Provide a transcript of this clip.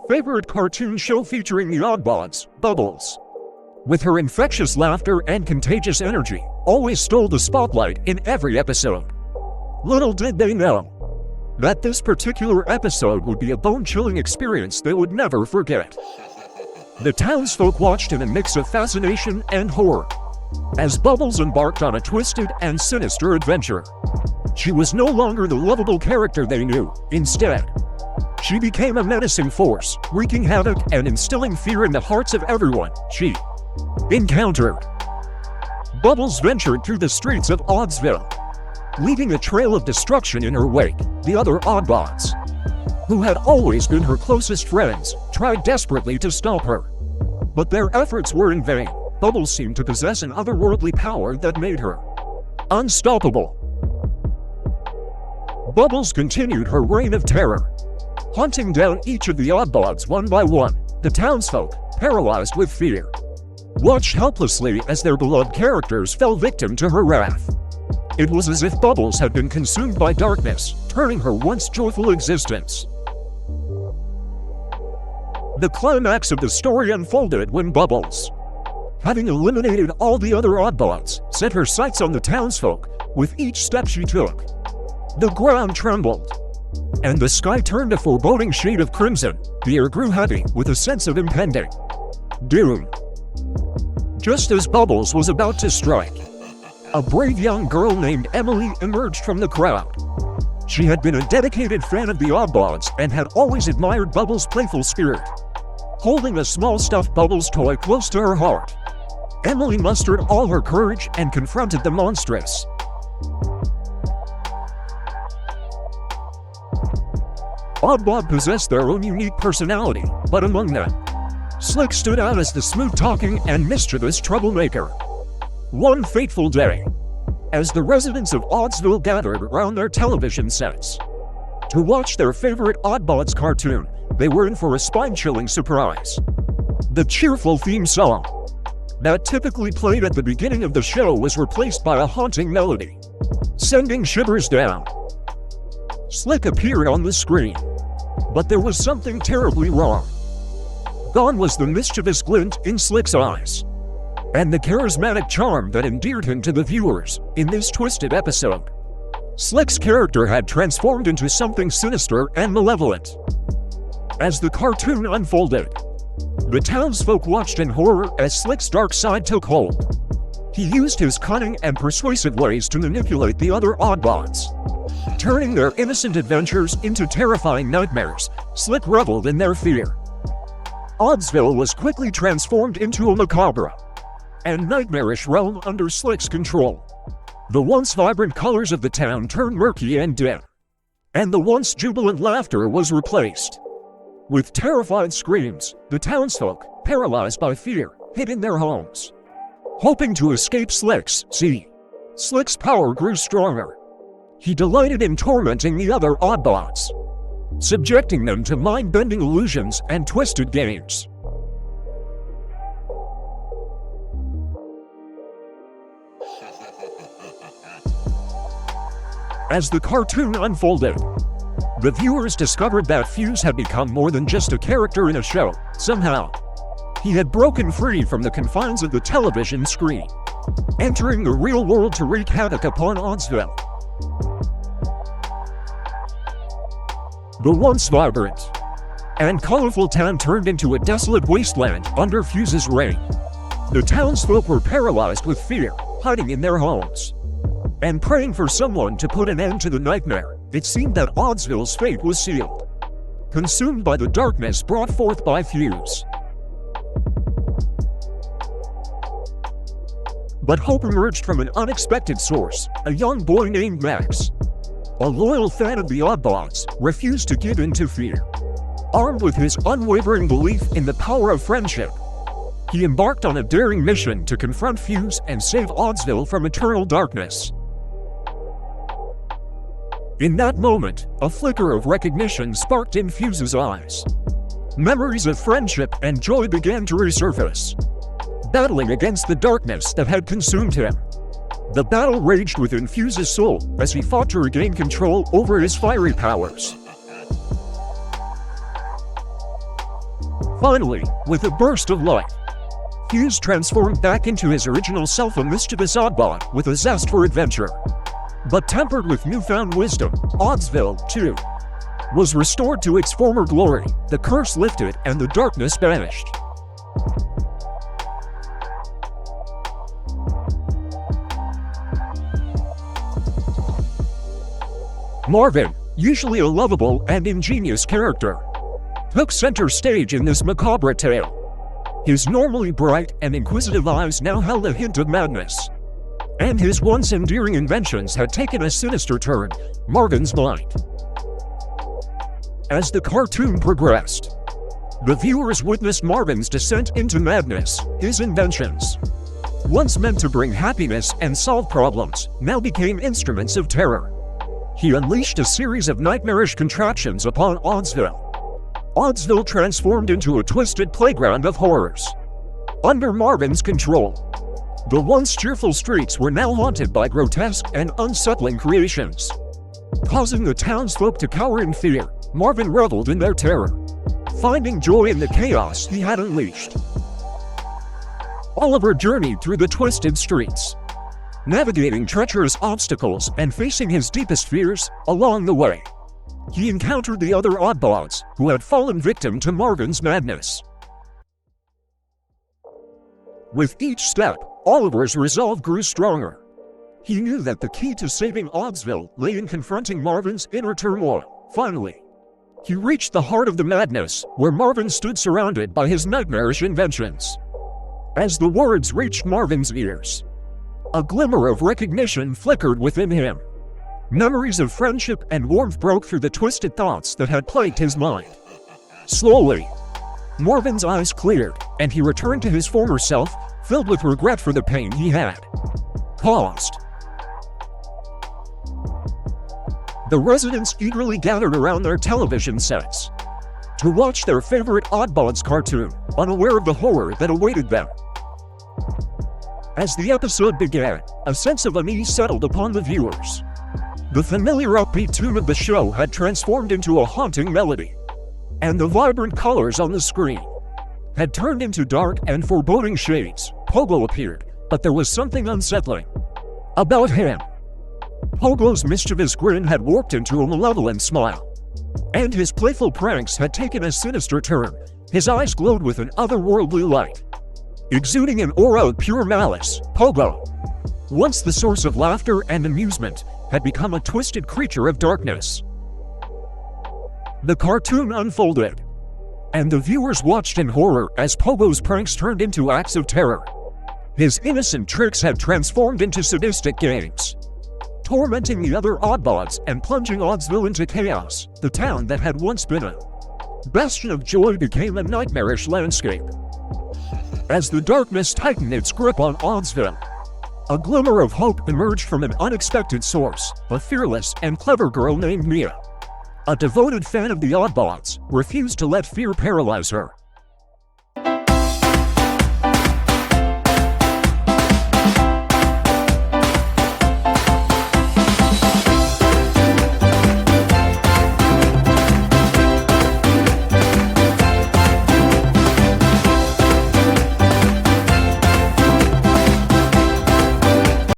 Favorite cartoon show featuring the Oddbods, Bubbles. With her infectious laughter and contagious energy, always stole the spotlight in every episode. Little did they know that this particular episode would be a bone-chilling experience they would never forget. The townsfolk watched in a mix of fascination and horror as Bubbles embarked on a twisted and sinister adventure. She was no longer the lovable character they knew. Instead, she became a menacing force, wreaking havoc and instilling fear in the hearts of everyone she encountered. Bubbles ventured through the streets of Oddsville, leaving a trail of destruction in her wake. The other Oddbods, who had always been her closest friends, tried desperately to stop her. But their efforts were in vain. Bubbles seemed to possess an otherworldly power that made her unstoppable. Bubbles continued her reign of terror, hunting down each of the Oddbods one by one. The townsfolk, paralyzed with fear, watched helplessly as their beloved characters fell victim to her wrath. It was as if Bubbles had been consumed by darkness, turning her once joyful existence. The climax of the story unfolded when Bubbles, having eliminated all the other Oddbods, set her sights on the townsfolk. With each step she took, the ground trembled, and the sky turned a foreboding shade of crimson. The air grew heavy with a sense of impending doom. Just as Bubbles was about to strike, a brave young girl named Emily emerged from the crowd. She had been a dedicated fan of the Oddbods and had always admired Bubbles' playful spirit. Holding a small stuffed Bubbles toy close to her heart, Emily mustered all her courage and confronted the monstrous. Oddbod possessed their own unique personality, but among them, Slick stood out as the smooth-talking and mischievous troublemaker. One fateful day, as the residents of Oddsville gathered around their television sets to watch their favorite Oddbods cartoon, they were in for a spine-chilling surprise. The cheerful theme song that typically played at the beginning of the show was replaced by a haunting melody, sending shivers down. Slick appeared on the screen, but there was something terribly wrong. Gone was the mischievous glint in Slick's eyes, and the charismatic charm that endeared him to the viewers. In this twisted episode, Slick's character had transformed into something sinister and malevolent. As the cartoon unfolded, the townsfolk watched in horror as Slick's dark side took hold. He used his cunning and persuasive ways to manipulate the other Oddbods, turning their innocent adventures into terrifying nightmares. Slick reveled in their fear. Oddsville was quickly transformed into a macabre and nightmarish realm under Slick's control. The once vibrant colors of the town turned murky and dim, and the once jubilant laughter was replaced with terrified screams. The townsfolk, paralyzed by fear, hid in their homes, hoping to escape Slick's power grew stronger. He delighted in tormenting the other Oddbods, subjecting them to mind-bending illusions and twisted games. As the cartoon unfolded, the viewers discovered that Fuse had become more than just a character in a show. Somehow, he had broken free from the confines of the television screen, entering the real world to wreak havoc upon Oddsville. The once vibrant and colorful town turned into a desolate wasteland under Fuse's reign. The townsfolk were paralyzed with fear, hiding in their homes and praying for someone to put an end to the nightmare. It seemed that Oddsville's fate was sealed, consumed by the darkness brought forth by Fuse. But hope emerged from an unexpected source. A young boy named Max, a loyal fan of the Oddbods, refused to give in to fear. Armed with his unwavering belief in the power of friendship, he embarked on a daring mission to confront Fuse and save Oddsville from eternal darkness. In that moment, a flicker of recognition sparked in Fuse's eyes. Memories of friendship and joy began to resurface, battling against the darkness that had consumed him. The battle raged within Fuse's soul as he fought to regain control over his fiery powers. Finally, with a burst of light, Fuse transformed back into his original self, a mischievous Oddbod with a zest for adventure. But tempered with newfound wisdom, Oddsville, too, was restored to its former glory, the curse lifted and the darkness banished. Marvin, usually a lovable and ingenious character, took center stage in this macabre tale. His normally bright and inquisitive eyes now held a hint of madness, and his once endearing inventions had taken a sinister turn, Marvin's mind. As the cartoon progressed, the viewers witnessed Marvin's descent into madness. His inventions, once meant to bring happiness and solve problems, now became instruments of terror. He unleashed a series of nightmarish contraptions upon Oddsville. Oddsville transformed into a twisted playground of horrors. Under Marvin's control, the once cheerful streets were now haunted by grotesque and unsettling creations. Causing the townsfolk to cower in fear, Marvin reveled in their terror, finding joy in the chaos he had unleashed. Oliver journeyed through the twisted streets, navigating treacherous obstacles and facing his deepest fears. Along the way, he encountered the other Oddbods who had fallen victim to Marvin's madness. With each step, Oliver's resolve grew stronger. He knew that the key to saving Oddsville lay in confronting Marvin's inner turmoil. Finally, he reached the heart of the madness, where Marvin stood surrounded by his nightmarish inventions. As the words reached Marvin's ears, a glimmer of recognition flickered within him. Memories of friendship and warmth broke through the twisted thoughts that had plagued his mind. Slowly, Marvin's eyes cleared, and he returned to his former self, filled with regret for the pain he had caused. The residents eagerly gathered around their television sets to watch their favorite Oddbods cartoon, unaware of the horror that awaited them. As the episode began, a sense of unease settled upon the viewers. The familiar upbeat tune of the show had transformed into a haunting melody, and the vibrant colors on the screen had turned into dark and foreboding shades. Pogo appeared, but there was something unsettling about him. Pogo's mischievous grin had warped into a malevolent smile, and his playful pranks had taken a sinister turn. His eyes glowed with an otherworldly light, exuding an aura of pure malice. Pogo, once the source of laughter and amusement, had become a twisted creature of darkness. The cartoon unfolded, and the viewers watched in horror as Pogo's pranks turned into acts of terror. His innocent tricks had transformed into sadistic games, tormenting the other Oddbods and plunging Oddsville into chaos. The town that had once been a bastion of joy became a nightmarish landscape. As the darkness tightened its grip on Oddsville, a glimmer of hope emerged from an unexpected source. A fearless and clever girl named Mia, a devoted fan of the Oddbods, refused to let fear paralyze her.